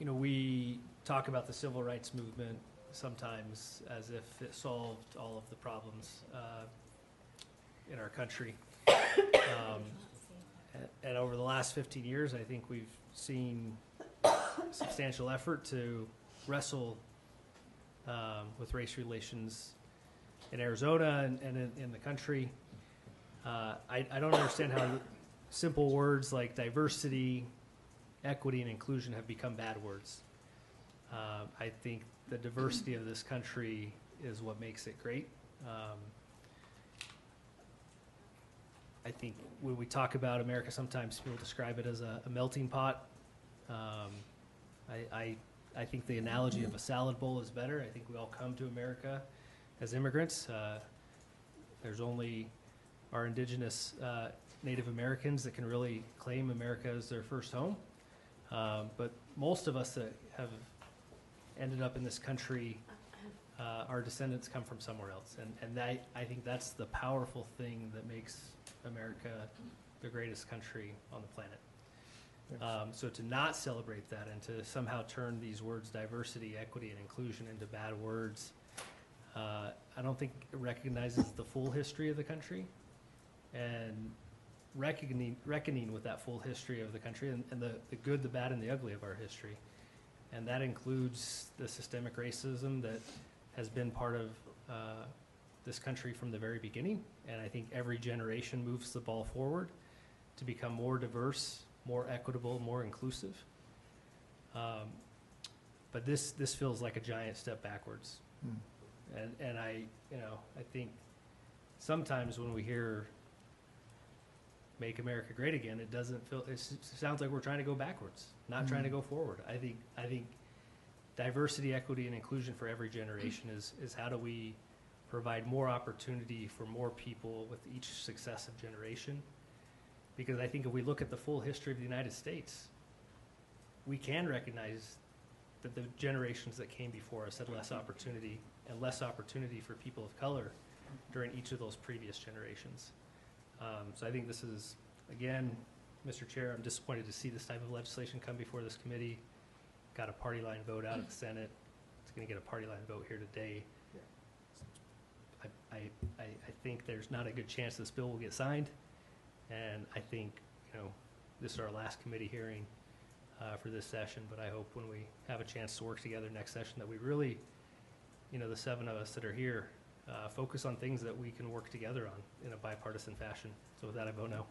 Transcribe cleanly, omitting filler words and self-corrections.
you know, we talk about the civil rights movement sometimes as if it solved all of the problems in our country. And over the last 15 years, I think we've seen substantial effort to wrestle with race relations in Arizona and in the country. I don't understand how simple words like diversity, equity, and inclusion have become bad words. I think the diversity of this country is what makes it great. I think when we talk about America, sometimes people describe it as a melting pot. I think the analogy of a salad bowl is better. I think we all come to America as immigrants. There's only our indigenous Native Americans that can really claim America as their first home. But most of us that have ended up in this country, our descendants come from somewhere else. And I think that's the powerful thing that makes America the greatest country on the planet. So to not celebrate that and to somehow turn these words diversity, equity, and inclusion into bad words, I don't think it recognizes the full history of the country and reckoning with that full history of the country and the good, the bad, and the ugly of our history. And that includes the systemic racism that has been part of this country from the very beginning. And I think every generation moves the ball forward to become more diverse, more equitable, more inclusive. But this feels like a giant step backwards. And I think sometimes when we hear "Make America Great Again," it sounds like we're trying to go backwards, not trying to go forward. I think diversity, equity, and inclusion for every generation is how do we provide more opportunity for more people with each successive generation. Because I think if we look at the full history of the United States, we can recognize that the generations that came before us had less opportunity and less opportunity for people of color during each of those previous generations. So I think this is, again, Mr. Chair, I'm disappointed to see this type of legislation come before this committee. Got a party line vote out of the Senate. It's going to get a party line vote here today. I think there's not a good chance this bill will get signed. And I think, this is our last committee hearing for this session, but I hope when we have a chance to work together next session that we really, the 7 of us that are here, focus on things that we can work together on in a bipartisan fashion. So with that, I vote no.